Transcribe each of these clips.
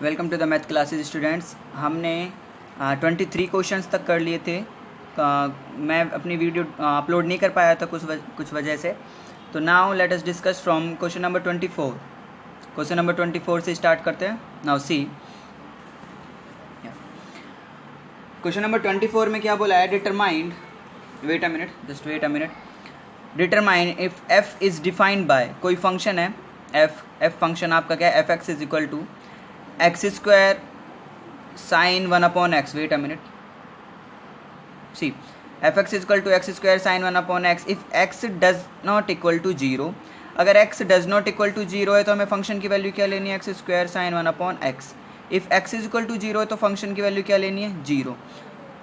Welcome to the math classes students. हमने 23 questions तक कर लिए थे। मैं अपनी वीडियो अपलोड नहीं कर पाया था कुछ वजह से। तो now let us discuss from question number 24। Question number 24 से स्टार्ट करते हैं। नाउ सी क्वेश्चन नंबर 24 में क्या बोला है, determined, wait a minute, determine if F is defined by, कोई फंक्शन है एफ फंक्शन आपका क्या है, F X is equal to X square sine 1/x, wait a minute, see F X is equal to X square sine 1/x if X does not equal to zero. अगर X does not equal to zero है तो हमें function की value क्या लेनी है, X square sine 1/x। If x is equal to zero है तो फंक्शन की वैल्यू क्या लेनी है, जीरो।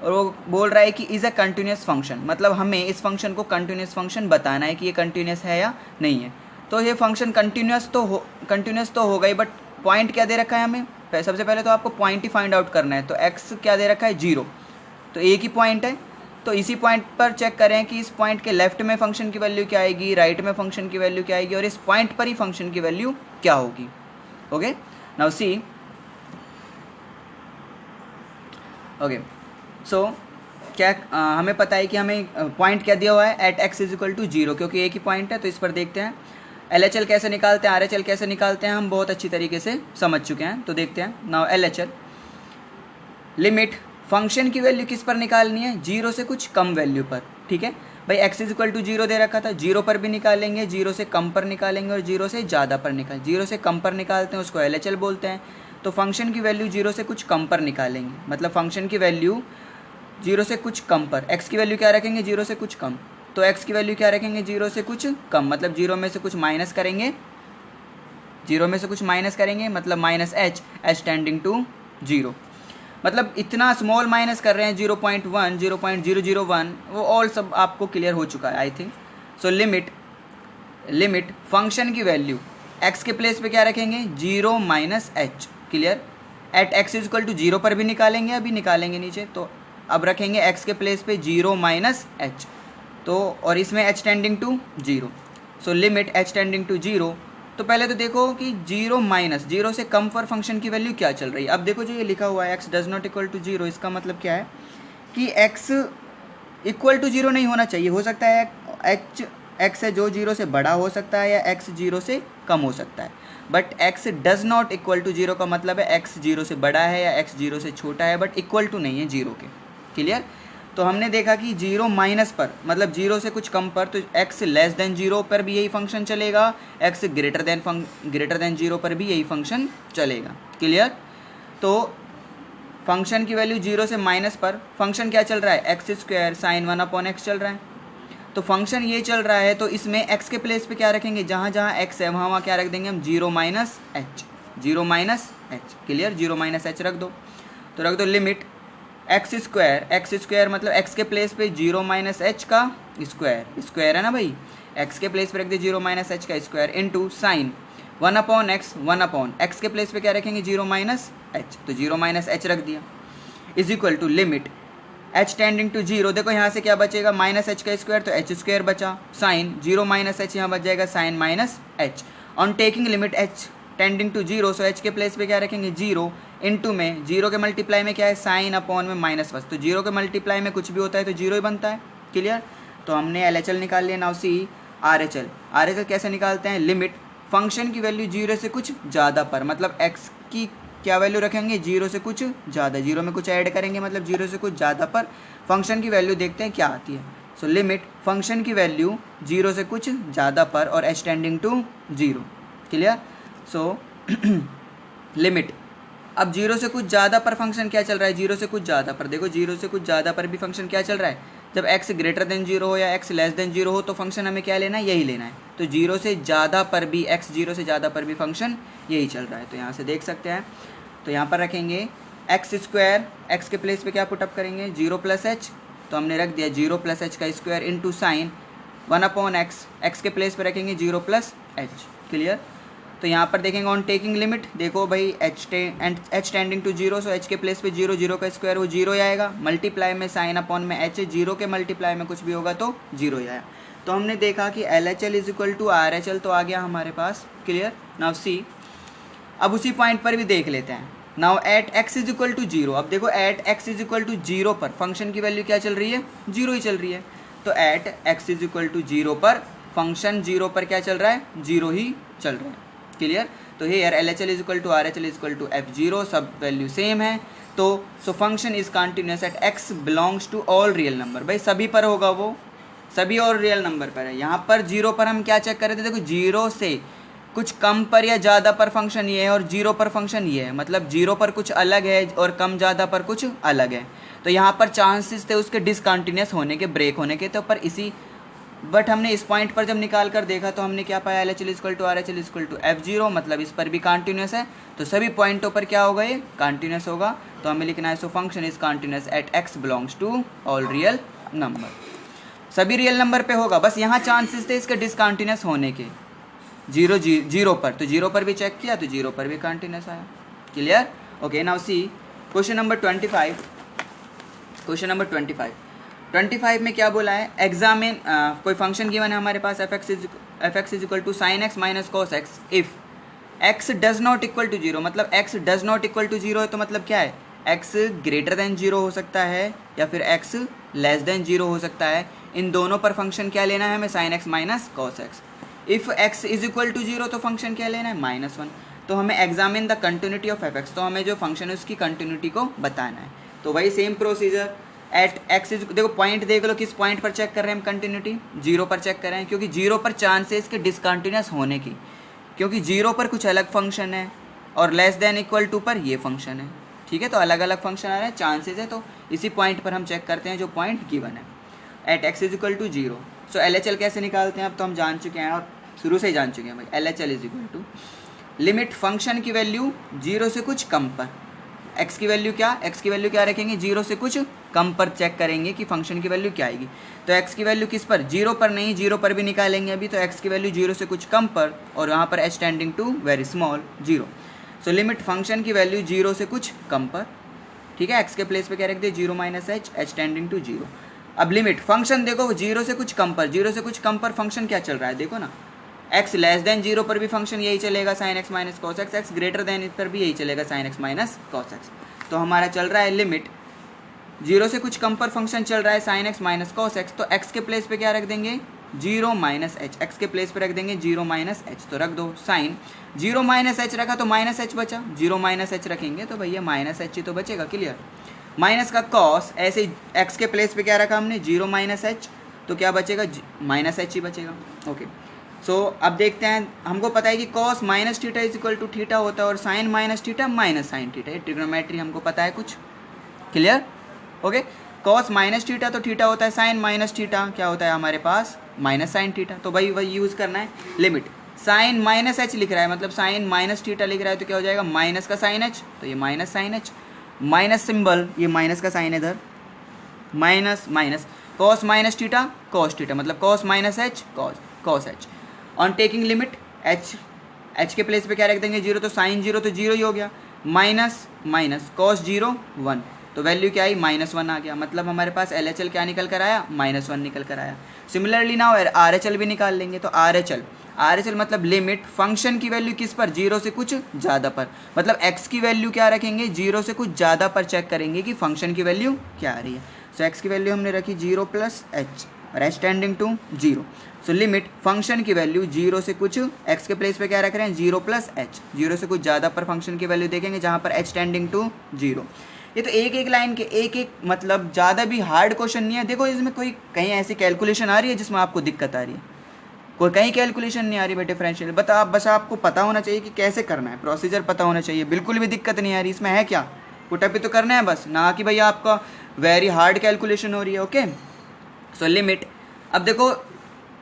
और वो बोल रहा है कि इज़ अ कंटिन्यूस फंक्शन, मतलब हमें इस फंक्शन को कंटिन्यूस फंक्शन बताना है कि ये कंटिन्यूस है या नहीं है। तो ये फंक्शन कंटिन्यूस तो हो गई, बट पॉइंट क्या दे रखा है हमें, सबसे पहले तो आपको पॉइंट ही फाइंड आउट करना है। तो एक्स क्या दे रखा है, जीरो, तो एक ही पॉइंट है। तो इसी पॉइंट पर चेक करें कि इस पॉइंट के लेफ्ट में फंक्शन की वैल्यू क्या आएगी, राइट में फंक्शन की वैल्यू क्या आएगी, और इस पॉइंट पर ही फंक्शन की वैल्यू क्या होगी। ओके, नाउ सी, ओके, सो क्या हमें पता है कि हमें पॉइंट क्या दिया हुआ है, at x is equal to zero, क्योंकि एक ही पॉइंट है। तो इस पर देखते हैं LHL कैसे निकालते हैं, RHL कैसे निकालते हैं, हम बहुत अच्छी तरीके से समझ चुके हैं। तो देखते हैं नाउ LHL, लिमिट, फंक्शन की वैल्यू किस पर निकालनी है, जीरो से कुछ कम वैल्यू पर। ठीक है भाई, X is equal to zero दे रखा था, जीरो पर भी निकालेंगे, जीरो से कम पर निकालेंगे, और जीरो से ज़्यादा पर जीरो से कम पर निकालते हैं उसको LHL बोलते हैं। तो फंक्शन की वैल्यू जीरो से कुछ कम पर निकालेंगे, मतलब फंक्शन की वैल्यू जीरो से कुछ कम पर, एक्स की वैल्यू क्या रखेंगे, जीरो से कुछ कम। तो एक्स की वैल्यू क्या रखेंगे, जीरो से कुछ कम, मतलब जीरो में से कुछ माइनस करेंगे, जीरो में से कुछ माइनस करेंगे, मतलब minus h tending to zero. मतलब इतना स्मॉल माइनस कर रहे हैं, 0.1, 0.001, वो ऑल सब आपको क्लियर हो चुका है I think. So limit function की वैल्यू एक्स के प्लेस पे क्या रखेंगे, zero minus h, clear. At x is equal to zero पर भी निकालेंगे, अभी निकालेंगे नीचे, तो अब रखेंगे एक्स के प्लेस पे जीरो माइनस एच, तो और इसमें h tending to zero. So limit H tending to zero. तो पहले तो देखो कि जीरो माइनस, जीरो से कम पर फंक्शन की वैल्यू क्या चल रही है। अब देखो जो ये लिखा हुआ है x does not equal to zero, इसका मतलब क्या है कि एक्स इक्वल टू जीरो नहीं होना चाहिए। हो सकता है एक्स है जो जीरो से बड़ा हो सकता है, या एक्स जीरो से कम हो सकता है, but x does not equal to zero का मतलब है एक्स जीरो से बड़ा है या एक्स जीरो से छोटा है, बट इक्वल टू नहीं है जीरो के, क्लियर। तो हमने देखा कि जीरो माइनस पर, मतलब जीरो से कुछ कम पर, तो एक्स लेस देन जीरो पर भी यही फंक्शन चलेगा, एक्स ग्रेटर देन जीरो पर भी यही फंक्शन चलेगा, क्लियर। तो फंक्शन की वैल्यू जीरो से माइनस पर, फंक्शन क्या चल रहा है, एक्स स्क्वायर साइन 1/x चल रहा है। तो फंक्शन ये चल रहा है, तो इसमें एक्स के प्लेस पे क्या रखेंगे, जहाँ जहाँ एक्स है वहाँ क्या रख देंगे हम, zero minus h, clear, zero minus h रख दो। तो रख दो लिमिट एक्स स्क्वायर मतलब एक्स के प्लेस पे जीरो माइनस एच का स्क्वायर है ना भाई, एक्स के प्लेस पे रख दिया जीरो माइनस एच का square, into sine 1/x, x के प्लेस पे क्या रखेंगे, जीरो माइनस एच, तो जीरो माइनस एच रख दिया, is equal to limit H tending to zero. देखो यहाँ से क्या बचेगा, माइनस एच का स्क्वायर, तो एच स्क्वायर बचा, साइन जीरो माइनस एच यहाँ बच जाएगा sine minus h, on taking limit H tending to zero, so H के प्लेस पे क्या रखेंगे, जीरो, इनटू में जीरो के मल्टीप्लाई में क्या है, साइन अपॉन में माइनस फर्स्ट, तो जीरो के मल्टीप्लाई में कुछ भी होता है तो जीरो ही बनता है, क्लियर। तो हमने LHL निकाल लिया। नाउ सी RHL कैसे निकालते हैं, लिमिट फंक्शन की वैल्यू जीरो से कुछ ज़्यादा पर, मतलब एक्स की क्या वैल्यू रखेंगे, जीरो से कुछ ज़्यादा, जीरो में कुछ ऐड करेंगे, मतलब जीरो से कुछ ज़्यादा पर फंक्शन की वैल्यू देखते हैं क्या आती है। सो लिमिट फंक्शन की वैल्यू जीरो से कुछ ज़्यादा पर और H tending to zero, clear. So limit, अब जीरो से कुछ ज़्यादा पर फंक्शन क्या चल रहा है, जीरो से कुछ ज़्यादा पर, देखो जीरो से कुछ ज़्यादा पर भी फंक्शन क्या चल रहा है, जब एक्स ग्रेटर देन जीरो हो या एक्स लेस देन जीरो हो तो फंक्शन हमें क्या लेना है, यही लेना है। तो जीरो से ज़्यादा पर भी, एक्स जीरो से ज़्यादा पर भी फंक्शन यही चल रहा है, तो यहाँ से देख सकते हैं। तो यहाँ पर रखेंगे एक्स स्क्वायर, एक्स के प्लेस पे क्या पुटअप करेंगे, जीरो प्लस एच, तो हमने रख दिया जीरो प्लस एच का square, into sine 1/x, x के प्लेस पे रखेंगे जीरो प्लस एच, क्लियर। तो यहाँ पर देखेंगे ऑन टेकिंग लिमिट, देखो भाई H tending to zero, so H के प्लेस पे जीरो, जीरो का स्क्वायर वो जीरो ही आएगा, मल्टीप्लाई में साइन अपॉन में एच, जीरो के मल्टीप्लाई में कुछ भी होगा तो जीरो ही आया। तो हमने देखा कि LHL is equal to RHL, तो आ गया हमारे पास, क्लियर। नाउ सी, अब उसी पॉइंट पर भी देख लेते हैं, now at x is equal to zero, अब देखो at x is equal to zero पर फंक्शन की वैल्यू क्या चल रही है, जीरो ही चल रही है। तो at x is equal to zero पर फंक्शन जीरो पर क्या चल रहा है, जीरो ही चल रहा है। क्लियर। तो here L H L is equal to R H L is equal to F zero, सब वैल्यू सेम है। तो so function is continuous at X belongs to all real number, भाई सभी पर होगा वो, सभी और रियल नंबर पर है। यहाँ पर जीरो पर हम क्या चेक कर रहे थे, देखो जीरो से कुछ कम पर या ज़्यादा पर फंक्शन ये है और जीरो पर फंक्शन ये है, मतलब जीरो पर कुछ अलग है और कम ज़्यादा पर कुछ अलग है। तो यहाँ पर चांसेस थे उसके डिसकंटिन्यूस होने के, ब्रेक होने के, तो पर इसी बट हमने इस पॉइंट पर जब निकाल कर देखा तो हमने क्या पाया, L H L equal to R H L equal to F zero, मतलब इस पर भी कंटिन्यूस है। तो सभी पॉइंटों पर क्या होगा, ये कंटिन्यूस होगा। तो हमें लिखना है so function is continuous at X belongs to all real number, सभी रियल नंबर पे होगा। बस यहाँ चांसेस थे इसके डिसकंटिन्यूस होने के, जीरो पर, तो जीरो पर भी चेक किया तो जीरो पर भी कंटिन्यूस आया। Clear. Okay, now see question number 25। Question number 25 में क्या बोला है, एग्जामिन कोई फंक्शन गिवन है हमारे पास F X is equal to sine X minus cos X if X does not equal to zero, मतलब X does not equal to zero है तो मतलब क्या है, एक्स ग्रेटर देन जीरो हो सकता है या फिर एक्स लेस देन जीरो हो सकता है। इन दोनों पर फंक्शन क्या लेना है हमें, sine X minus cos X. If X is equal to zero तो फंक्शन क्या लेना है, -1। तो हमें examine the continuity of F X, तो हमें जो फंक्शन है उसकी कंटिन्यूटी को बताना है। तो वही same procedure at x is, देखो पॉइंट देख लो किस पॉइंट पर चेक कर रहे हैं हम कंटिन्यूटी, जीरो पर चेक कर रहे हैं, क्योंकि जीरो पर चांस है इसके डिसकंटिन्यूस होने की, क्योंकि जीरो पर कुछ अलग फंक्शन है और लेस देन इक्वल टू पर ये फंक्शन है। ठीक है, तो अलग अलग फंक्शन आ रहे हैं, चांसेस है, तो इसी पॉइंट पर हम चेक करते हैं जो पॉइंट गिवन है at x is equal to zero. So L H L कैसे निकालते हैं, अब तो हम जान चुके हैं और शुरू से ही जान चुके हैं भाई। L H L is equal to limit function की वैल्यू जीरो से कुछ कम पर, एक्स की वैल्यू क्या रखेंगे, जीरो से कुछ कम पर चेक करेंगे कि फंक्शन की वैल्यू क्या आएगी। तो एक्स की वैल्यू किस पर, जीरो पर नहीं, जीरो पर भी निकालेंगे अभी। तो एक्स की वैल्यू जीरो से कुछ कम पर और यहाँ पर H tending to very small zero. So limit function की वैल्यू जीरो से कुछ कम पर, ठीक है, एक्स के प्लेस पे क्या रख दिए, zero minus H, H tending to zero. अब लिमिट फंक्शन देखो जीरो से कुछ कम पर, जीरो से कुछ कम पर फंक्शन क्या चल रहा है देखो ना, एक्स लेस देन जीरो पर भी फंक्शन यही चलेगा sign X minus cos x, x greater than पर भी यही चलेगा sign X minus cos x. तो हमारा चल रहा है लिमिट जीरो से कुछ कम पर फंक्शन चल रहा है sign X minus cos x, तो एक्स के प्लेस पे क्या रख देंगे, जीरो माइनस एच, एक्स के प्लेस पे रख देंगे जीरो माइनस एच। तो रख दो साइन, जीरो माइनस एच रखा तो माइनस एच बचा, जीरो माइनस एच रखेंगे तो भैया माइनस एच ही तो बचेगा। क्लियर। माइनस का कॉस, ऐसे एक्स के प्लेस पे क्या रखा हमने, जीरो माइनस एच, तो क्या बचेगा, माइनस एच ही बचेगा। ओके, सो अब देखते हैं, हमको पता है कि cos minus theta is equal to theta होता है और sine minus theta minus sine theta, ये ट्रिग्नोमेट्री हमको पता है कुछ। Clear. Okay, cos minus theta तो थीटा होता है, साइन माइनस थीटा क्या होता है हमारे पास, माइनस साइन थीटा। तो भाई वही यूज़ करना है। लिमिट साइन माइनस एच लिख रहा है, मतलब साइन माइनस थीटा लिख रहा है, तो क्या हो जाएगा, माइनस का साइन एच, तो ये minus sine H, minus symbol, ये माइनस का साइन है इधर, minus minus, cos minus theta cos theta, मतलब cos minus H cos H. On taking limit H के प्लेस पे क्या रख देंगे, जीरो, तो साइन जीरो तो जीरो ही हो गया, माइनस माइनस कॉस जीरो 1, तो वैल्यू क्या आई, -1 आ गया। मतलब हमारे पास एल एच एल क्या निकल कर आया, -1 निकल कर आया। Similarly now are H L भी निकाल लेंगे, तो आर एच एल मतलब लिमिट फंक्शन की वैल्यू किस पर, जीरो से कुछ ज़्यादा पर, मतलब एक्स की वैल्यू क्या रखेंगे, जीरो से कुछ ज़्यादा पर चेक करेंगे कि फंक्शन की वैल्यू क्या आ रही है। सो एक्स की वैल्यू हमने रखी जीरो प्लस एच और H tending to zero. So limit function की वैल्यू जीरो से कुछ, एक्स के प्लेस पे क्या रख रहे हैं, जीरो प्लस एच, जीरो से कुछ ज़्यादा पर फंक्शन की वैल्यू देखेंगे जहाँ पर एच टेंडिंग टू जीरो। ये तो एक एक लाइन के एक मतलब ज़्यादा भी हार्ड क्वेश्चन नहीं है। देखो इसमें कोई कहीं ऐसी कैलकुलेशन आ रही है जिसमें आपको दिक्कत आ रही है, कोई कहीं कैलकुलेशन नहीं आ रही है डिफरेंशियल, बस आपको पता होना चाहिए कि कैसे करना है, प्रोसीजर पता होना चाहिए, बिल्कुल भी दिक्कत नहीं आ रही इसमें। है क्या, पुटअप भी तो करना है बस, ना कि भैया आपका वेरी हार्ड कैलकुलेशन हो रही है। ओके, सो लिमिट, अब देखो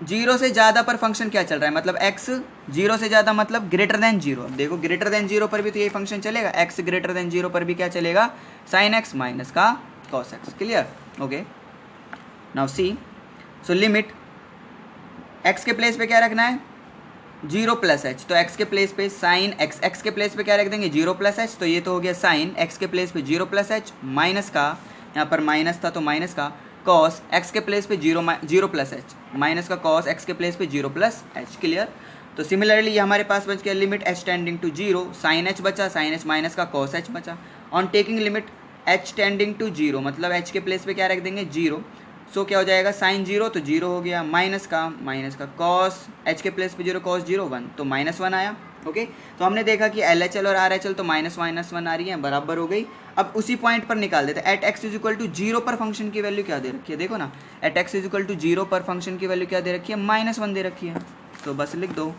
जीरो से ज़्यादा पर फंक्शन क्या चल रहा है, मतलब एक्स जीरो से ज़्यादा मतलब ग्रेटर देन जीरो। अब देखो ग्रेटर देन जीरो पर भी तो यही फंक्शन चलेगा, एक्स ग्रेटर देन जीरो पर भी क्या चलेगा, साइन एक्स माइनस का cos x. Clear. Okay, now see, so limit x के प्लेस पे क्या रखना है, जीरो प्लस एच, तो एक्स के प्लेस पे साइन एक्स, एक्स के प्लेस पे क्या रख देंगे, जीरो प्लस एच, तो ये तो हो गया साइन एक्स के प्लेस पे जीरो प्लस एच, माइनस का, यहाँ पर माइनस था तो माइनस का, कॉस एक्स के प्लेस पे जीरो प्लस एच, माइनस का कॉस एक्स के प्लेस पे जीरो प्लस एच। क्लियर। तो सिमिलरली ये हमारे पास बच गया limit H tending to zero, sine H बचा, साइन एच माइनस का कॉस एच बचा। On taking limit H tending to zero, मतलब एच के प्लेस पे क्या रख देंगे, जीरो। सो क्या हो जाएगा, साइन जीरो तो जीरो हो गया, माइनस का कॉस, एच के प्लेस पे जीरो, कॉस जीरो 1, तो -1 आया। ओके, तो हमने देखा कि एल एच एल और आर एच एल तो -1 आ रही है, बराबर हो गई। अब उसी पॉइंट पर निकाल देते हैं, at x is equal to zero पर फंक्शन की वैल्यू क्या दे रखी है, देखो ना, at x is equal to zero पर फंक्शन की वैल्यू क्या दे रखी है, -1 दे रखी है। तो बस लिख दो,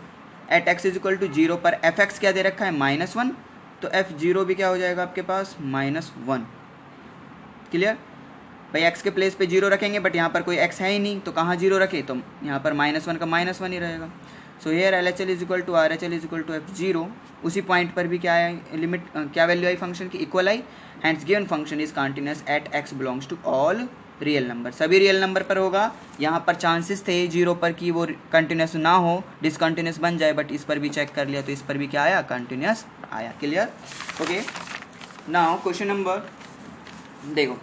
at x is equal to zero पर एफ एक्स क्या दे रखा है, -1, तो एफ जीरो भी क्या हो जाएगा आपके पास, -1। क्लियर भाई, एक्स के प्लेस पे जीरो रखेंगे, बट यहाँ पर कोई एक्स है ही नहीं, तो कहाँ जीरो रखे, तो यहाँ पर -1 का -1 ही रहेगा। So here L H L is equal to R H L is equal to F zero. उसी पॉइंट पर भी क्या है, लिमिट क्या वैल्यू आई फंक्शन की, इक्वल आई। Hence given function is continuous at X belongs to all real number, सभी रियल नंबर पर होगा। यहाँ पर चांसेस थे जीरो पर कि वो कंटिन्यूअस ना हो, डिसकंटिन्यूअस बन जाए, बट इस पर भी चेक कर लिया तो इस पर भी क्या आया, कंटिन्यूअस आया। Clear, okay. Now question number देखो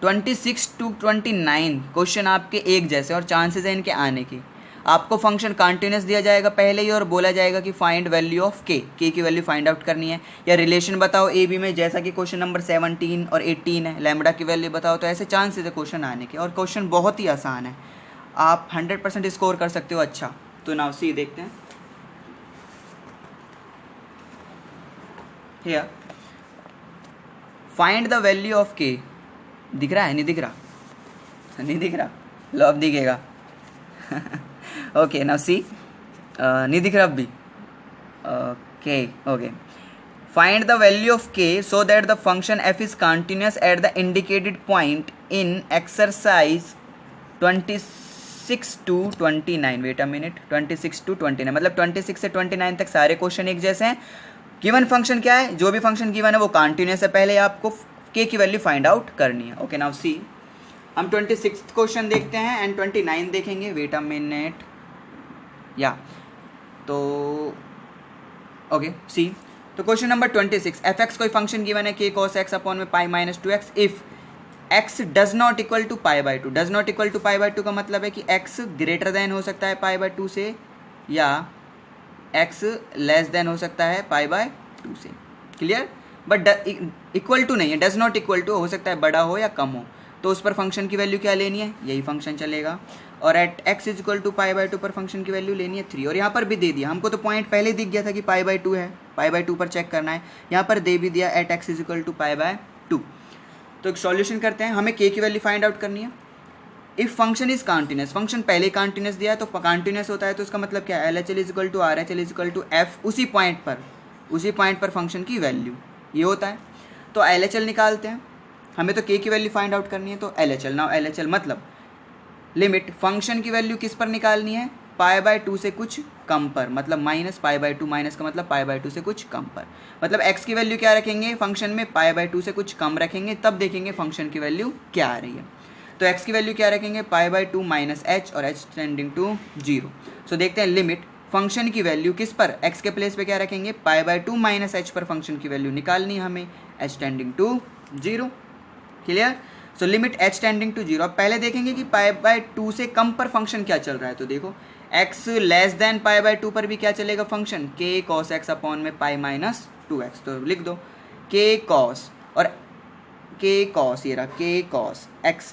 26 to 29 क्वेश्चन आपके एक जैसे और चांसेस है इनके आने की। आपको फंक्शन कंटिन्यूअस दिया जाएगा पहले ही और बोला जाएगा कि फाइंड वैल्यू ऑफ के की वैल्यू फाइंड आउट करनी है, या रिलेशन बताओ ए बी में, जैसा कि क्वेश्चन नंबर 17 और 18 है, लैम्बडा की वैल्यू बताओ। तो ऐसे चांसेस है क्वेश्चन आने के, और क्वेश्चन बहुत ही आसान है, आप 100% स्कोर कर सकते हो। अच्छा, तो नाउ सी देखते हैं। Here find the value of के, दिख रहा है, नहीं दिख रहा, नहीं दिख रहा, लो अब दिखेगा। ओके, नाउ सी, नहीं दिख रहा अब भी, okay okay. Find the value of K so that the function F is continuous at the indicated point in exercise 26 to 29। Wait a minute, 26 to 29 मतलब 26 से 29 तक सारे क्वेश्चन एक जैसे हैं। गिवन फंक्शन क्या है, जो भी फंक्शन गिवन है वो कंटिन्यूअस है, पहले आपको के की वैल्यू फाइंड आउट करनी है। ओके, नाउ सी, हम 26 क्वेश्चन देखते हैं एंड 29 देखेंगे। वेट अ मिनट, या तो ओके सी, तो क्वेश्चन नंबर 26, एफ एक्स कोई फंक्शन गिवन है के कॉस एक्स अपॉन में pi minus 2x if x does not equal to π/2। Does not equal to π/2 का मतलब है कि x ग्रेटर देन हो सकता है π/2 से, या x लेस देन हो सकता है π/2 से। क्लियर, बट इक्वल टू नहीं है, डज नॉट इक्वल टू हो सकता है बड़ा हो या कम हो, तो उस पर फंक्शन की वैल्यू क्या लेनी है, यही फंक्शन चलेगा। और at x is equal to π/2 पर फंक्शन की वैल्यू लेनी है 3, और यहाँ पर भी दे दिया हमको, तो पॉइंट पहले दिख गया था कि π/2 है, π/2 पर चेक करना है, यहाँ पर दे भी दिया at x is equal to π/2। तो एक सॉल्यूशन करते हैं, हमें k की वैल्यू फाइंड आउट करनी है। If function is continuous, function पहले कंटिन्यूअस दिया है तो कंटिन्यूअस होता है, तो उसका मतलब क्या है, L H L is equal to R H L is equal to F, उसी पॉइंट पर फंक्शन की वैल्यू ये होता है। तो एल एच एल निकालते हैं, हमें तो k की वैल्यू फाइंड आउट करनी है, तो L H L. Now L H L मतलब लिमिट फंक्शन की वैल्यू किस पर निकालनी है, π/2 से कुछ कम पर, मतलब -π/2, माइनस का मतलब π/2 से कुछ कम पर, मतलब x की वैल्यू क्या रखेंगे फंक्शन में, π/2 से कुछ कम रखेंगे, तब देखेंगे फंक्शन की वैल्यू क्या आ रही है। तो x की वैल्यू क्या रखेंगे, π/2 माइनस h और h टेंडिंग टू 0। सो देखते हैं लिमिट फंक्शन की वैल्यू किस पर, x के प्लेस पे क्या रखेंगे, π/2 माइनस h पर फंक्शन की वैल्यू निकालनी है हमें, h tending to 0। Clear, so limit h tending to 0। अब पहले देखेंगे कि π/2 से कम पर फंक्शन क्या चल रहा है, तो देखो x लेस देन π/2 पर भी क्या चलेगा function, k cos x upon में पाई माइनस 2x। तो लिख दो k cos, और k cos, ये रहा k cos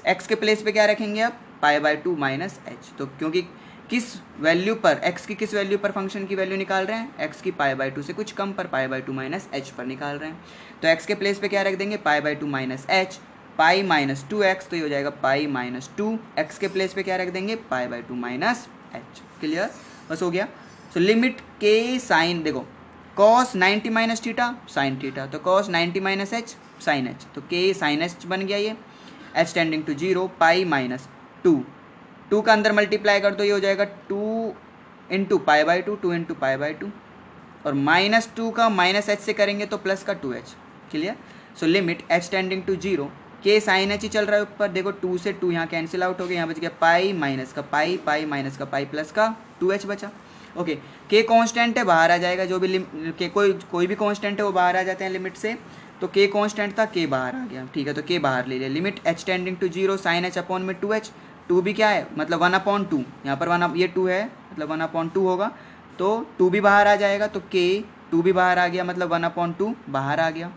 x के प्लेस पे क्या रखेंगे आप, π/2 माइनस h। तो क्योंकि किस वैल्यू पर, x की किस वैल्यू पर फंक्शन की वैल्यू निकाल रहे हैं, x की π/2 से कुछ कम पर, π/2 माइनस h पर निकाल रहे हैं, तो x के प्लेस पे क्या रख देंगे, π/2 माइनस h, पाई माइनस 2x, तो ये हो जाएगा पाई माइनस 2, x के प्लेस पे क्या रख देंगे, π/2 माइनस h। क्लियर, बस हो गया। सो लिमिट k साइन, देखो cos 90 minus theta sine theta, तो cos 90 minus h sine h, तो k साइन h बन गया ये, h tending to 0, pi minus 2 का अंदर मल्टीप्लाई कर दो, ये हो जाएगा 2 इंटू π/2, 2 इंटू π/2, और माइनस 2 का माइनस h से करेंगे तो प्लस का 2h। Clear, so limit h tending to 0, के साइन h ही चल रहा है ऊपर, देखो 2 से 2 यहाँ कैंसिल आउट हो गया, यहाँ बच गया पाई माइनस का पाई, पाई माइनस का पाई, प्लस का 2h बचा। ओके, के कांस्टेंट है, बाहर आ जाएगा, जो भी के कोई भी कांस्टेंट है वो बाहर आ जाते हैं लिमिट से, तो के कांस्टेंट था, के बाहर आ गया, ठीक है, तो के बाहर ले लिया। Limit h tending to 0 sine h upon में 2h, 2 भी क्या है मतलब 1/2, यहाँ पर 1, ये 2 है मतलब 1/2 होगा, तो 2 भी बाहर आ जाएगा, तो के 2 भी बाहर आ गया, मतलब 1/2 बाहर आ गया।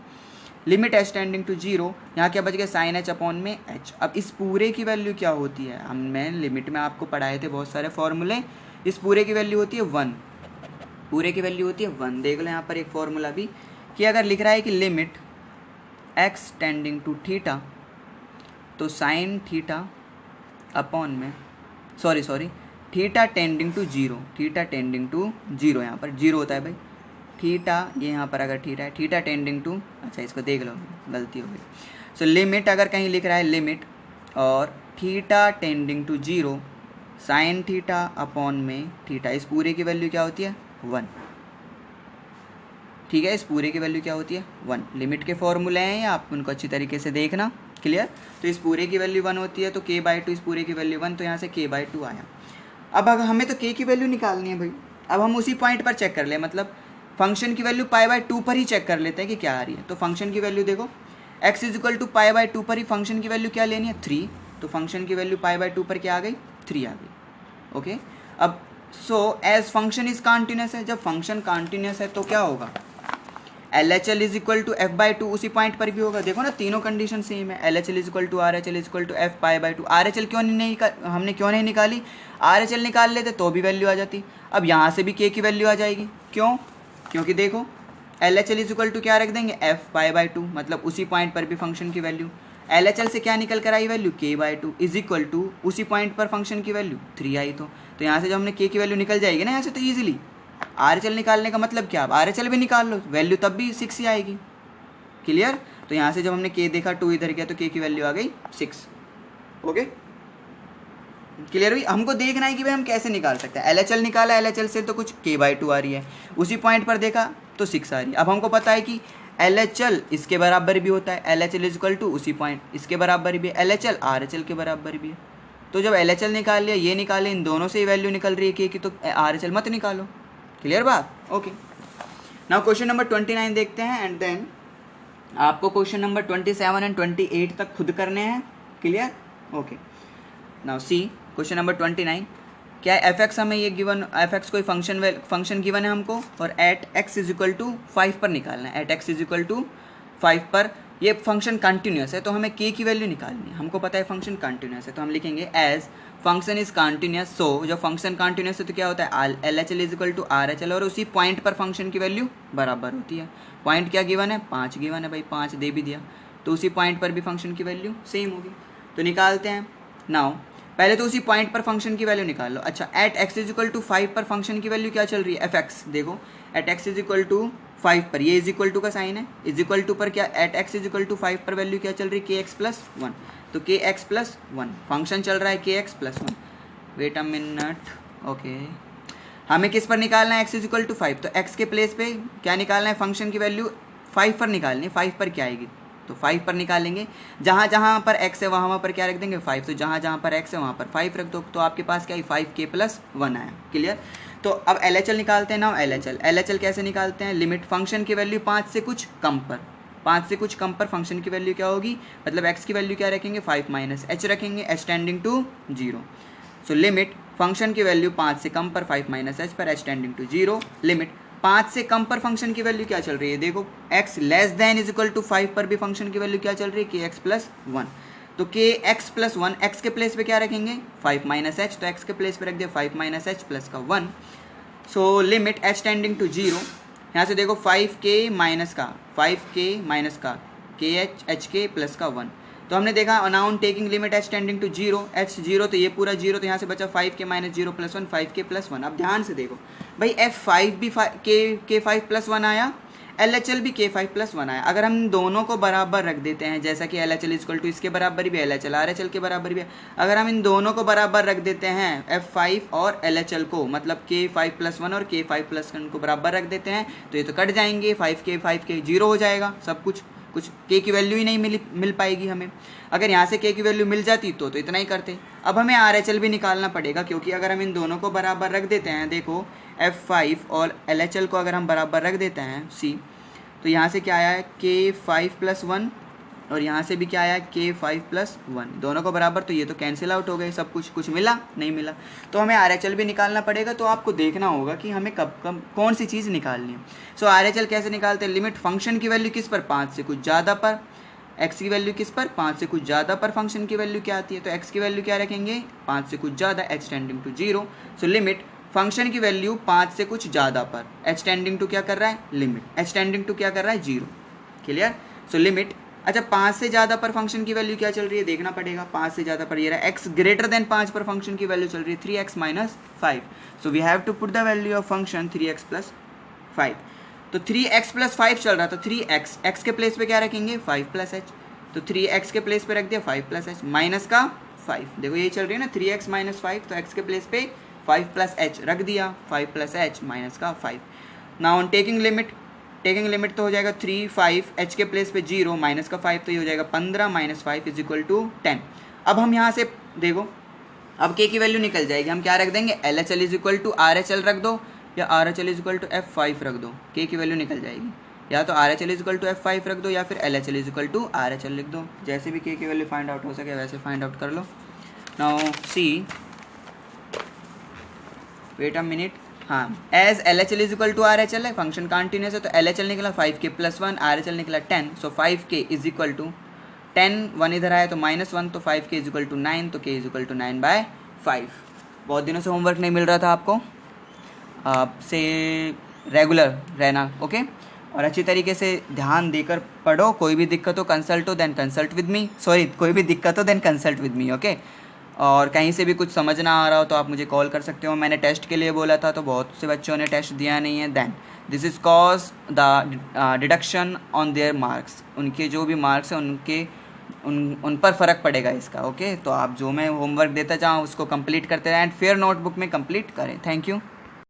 लिमिट एच टेंडिंग टू 0, यहाँ क्या बच गया साइन एच अपॉन में एच। अब इस पूरे की वैल्यू क्या होती है, हमने लिमिट में आपको पढ़ाए थे बहुत सारे फॉर्मूले, इस पूरे की वैल्यू होती है 1, पूरे की वैल्यू होती है 1। देख लो यहाँ पर एक फॉर्मूला भी कि अगर लिख रहा है कि limit X tending to theta, तो साइन थीटा अपॉन में sorry theta tending to 0, theta tending to 0, यहाँ पर 0 होता है भाई, थीटा ये यहाँ पर अगर थीटा है, थीटा टेंडिंग टू, अच्छा इसको देख लो गलती हो गई। सो लिमिट अगर कहीं लिख रहा है लिमिट और theta tending to 0 sine theta upon में थीटा, इस पूरे की वैल्यू क्या होती है 1। ठीक है, इस पूरे की वैल्यू क्या होती है 1। लिमिट के फॉर्मूले हैं, आप उनको अच्छी तरीके से देखना, क्लियर। तो इस पूरे की वैल्यू 1 होती है, तो k/2 इस पूरे की वैल्यू 1, तो यहाँ से k/2 आया। अब हमें तो k की वैल्यू निकालनी है भाई। अब हम उसी पॉइंट पर चेक कर ले, मतलब फंक्शन की वैल्यू π/2 पर ही चेक कर लेते हैं कि क्या आ रही है। तो फंक्शन की वैल्यू देखो x = π/2 पर ही फंक्शन की वैल्यू क्या लेनी है 3, तो फंक्शन की वैल्यू π/2 पर क्या आ गई 3 आ गई। ओके, अब so as function is continuous है, जब फंक्शन कॉन्टिन्यूस है तो क्या होगा LHL = f/2, उसी पॉइंट पर भी होगा। देखो ना तीनों कंडीशन सेम है, LHL = RHL = f/2। RHL हमने क्यों नहीं निकाली, RHL निकाल लेते तो भी वैल्यू आ जाती। अब यहाँ से भी k की वैल्यू आ जाएगी, क्यों, क्योंकि देखो LHL = क्या रख देंगे f/2, मतलब उसी पॉइंट पर भी फंक्शन की वैल्यू। LHL से क्या निकल कर आई वैल्यू k/2 = उसी पॉइंट पर फंक्शन की वैल्यू 3 आई। तो यहाँ से जब हमने k की वैल्यू निकल जाएगी ना यहाँ से, तो ईजिली RHL निकालने का मतलब क्या, अब RHL भी निकाल लो, वैल्यू तब भी 6 ही आएगी, क्लियर। तो यहाँ से जब हमने k देखा 2 इधर गया, तो k की वैल्यू आ गई 6। ओके, क्लियर हुई। हमको देखना है कि भाई हम कैसे निकाल सकते हैं। LHL निकाला, LHL से तो कुछ k/2 आ रही है, उसी पॉइंट पर देखा तो 6 आ रही है। अब हमको पता है कि LHL इसके बराबर भी होता है, LHL = उसी पॉइंट इसके बराबर भी है, LHL RHL के बराबर भी है। तो जब LHL निकाल लिया, ये निकाले, इन दोनों से ही वैल्यू निकल रही है k की, तो RHL मत निकालो, क्लियर बात। ओके, नाउ क्वेश्चन नंबर 29 देखते हैं, एंड देन आपको क्वेश्चन नंबर 27 एंड 28 तक खुद करने हैं, clear. Okay, now see question number 29, क्या है f(x) हमें ये गिवन, f(x) कोई फंक्शन गिवन है हमको, और एट x = 5 पर निकालना है। एट x = 5 पर ये फंक्शन कंटिन्यूस है, तो हमें k की वैल्यू निकालनी है। हमको पता है फंक्शन कंटिन्यूस है, तो हम लिखेंगे एज फंक्शन इज कंटिन्यूस। सो जब फंक्शन कंटिन्यूस है तो क्या होता है LHL = RHL, और उसी पॉइंट पर फंक्शन की वैल्यू बराबर होती है। पॉइंट क्या गिवन है 5 गिवन है भाई, 5 दे भी दिया, तो उसी पॉइंट पर भी फंक्शन की वैल्यू सेम होगी। तो निकालते हैं। नाउ पहले तो उसी पॉइंट पर फंक्शन की वैल्यू निकाल लो। अच्छा, एट x = 5 पर फंक्शन की वैल्यू क्या चल रही है f(x), देखो एट x = 5 पर, ये = का साइन है, = पर क्या एट x = 5 पर वैल्यू क्या चल रही है kx + 1, तो kx + 1 फंक्शन चल रहा है kx + 1। Wait a minute, okay, हमें किस पर निकालना है x = 5, तो x के प्लेस पे क्या निकालना है, फंक्शन की वैल्यू 5 पर निकालनी है। 5 पर क्या आएगी, तो 5 पर निकालेंगे, जहाँ जहाँ पर x है वहाँ पर क्या रख देंगे 5, तो जहाँ जहाँ पर x है वहाँ पर 5 रख दो, तो आपके पास क्या है 5k + 1 आया, क्लियर। तो अब LHL निकालते हैं ना। LHL कैसे निकालते हैं, लिमिट फंक्शन की वैल्यू 5 से कुछ कम पर, 5 से कुछ कम पर फंक्शन की वैल्यू क्या होगी, मतलब x की वैल्यू क्या रखेंगे 5 - h रखेंगे, h tending to 0। So limit function की वैल्यू 5 से कम पर 5 - h पर, h टेंडिंग टू 0। लिमिट 5 से कम पर फंक्शन की वैल्यू क्या चल रही है, देखो x <= 5 पर भी फंक्शन की वैल्यू क्या चल रही है kx + 1, तो kx + 1 x के प्लेस पे क्या रखेंगे 5 - h, तो x के प्लेस पे रख दिया 5 - h प्लस का 1। So limit h tending to 0, यहाँ से देखो 5k माइनस का hk प्लस का 1, तो हमने देखा now on taking limit h tending to 0, h 0 तो ये पूरा 0, तो यहाँ से बचा 5k - 0 + 1 5k + 1। अब ध्यान से देखो भाई f5 भी k5 + 1 आया, LHL भी k5 + 1 आया। अगर हम दोनों को बराबर रख देते हैं, जैसा कि LHL = इसके बराबर भी, LHL RHL के बराबर भी है, अगर हम इन दोनों को बराबर रख देते हैं f5 और LHL को, मतलब k5 + 1 और k5 + 1 को बराबर रख देते हैं, तो ये तो कट जाएंगे, 5k 0 हो जाएगा सब कुछ k की वैल्यू ही नहीं मिल पाएगी हमें। अगर यहाँ से k की वैल्यू मिल जाती तो इतना ही करते। अब हमें RHL भी निकालना पड़ेगा, क्योंकि अगर हम इन दोनों को बराबर रख देते हैं, देखो f5 और LHL को अगर हम बराबर रख देते हैं c, तो यहाँ से क्या आया है k5 + 1 और यहाँ से भी क्या आया K5 + 1, दोनों को बराबर, तो ये तो कैंसिल आउट हो गए सब कुछ मिला नहीं मिला, तो हमें RHL भी निकालना पड़ेगा। तो आपको देखना होगा कि हमें कब कौन सी चीज़ निकालनी है। सो RHL कैसे निकालते हैं, लिमिट फंक्शन की वैल्यू किस पर, 5 से कुछ ज़्यादा पर, x की वैल्यू किस पर, 5 से कुछ ज़्यादा पर, फंक्शन की वैल्यू क्या आती है, तो x की वैल्यू क्या रखेंगे, 5 से कुछ ज़्यादा, h tending to 0। So limit function की वैल्यू 5 से कुछ ज़्यादा पर, h टेंडिंग टू क्या कर रहा है, लिमिट h टेंडिंग टू क्या कर रहा है, 0। क्लियर। सो लिमिट, अच्छा 5 से ज़्यादा पर फंक्शन की वैल्यू क्या चल रही है, देखना पड़ेगा। 5 से ज़्यादा पर ये रहा x ग्रेटर देन 5 पर फंक्शन की वैल्यू चल रही है 3x - 5। So we have to put the value of function 3x + 5। तो 3x + 5 चल रहा था, 3x, x के प्लेस पे क्या रखेंगे, 5 + h, तो 3x के प्लेस पे रख दिया 5 + h माइनस का 5। देखो ये चल रही है ना 3x - 5, तो x के प्लेस पे 5 + h रख दिया, 5 + h माइनस का 5। नाउ ऑन टेकिंग लिमिट तो हो जाएगा 3 5, h के प्लेस पे 0 माइनस का 5, तो ये हो जाएगा 15 - 5 = 10। अब हम यहाँ से देखो, अब k की वैल्यू निकल जाएगी, हम क्या रख देंगे, LHL = RHL रख दो, या RHL = F5 रख दो, k की वैल्यू निकल जाएगी। या तो RHL = F5 रख दो, या फिर LHL = RHL लिख दो, जैसे भी k की वैल्यू फाइंड आउट हो सके वैसे फाइंड आउट कर लो। Now see, wait a minute, हाँ, एज LHL = RHL है, फंक्शन कंटिन्यूस है, तो LHL निकला 5k + 1, RHL निकला 10। सो 5k = 10, 1 इधर आया तो -1, तो 5k = 9, तो k = 9/5। बहुत दिनों से होमवर्क नहीं मिल रहा था आपको, आपसे रेगुलर रहना, ओके, और अच्छी तरीके से ध्यान देकर पढ़ो। कोई भी दिक्कत हो कंसल्ट हो देन कंसल्ट विद मी, कोई भी दिक्कत हो then consult with me, okay. और कहीं से भी कुछ समझ ना आ रहा हो तो आप मुझे कॉल कर सकते हो। मैंने टेस्ट के लिए बोला था तो बहुत से बच्चों ने टेस्ट दिया नहीं है, then this is cause the deduction on their marks, उनके जो भी मार्क्स हैं उन पर फ़र्क पड़ेगा इसका, ओके। तो आप जो मैं होमवर्क देता जाऊँ उसको कंप्लीट करते रहें एंड फेयर नोटबुक में कंप्लीट करें। Thank you.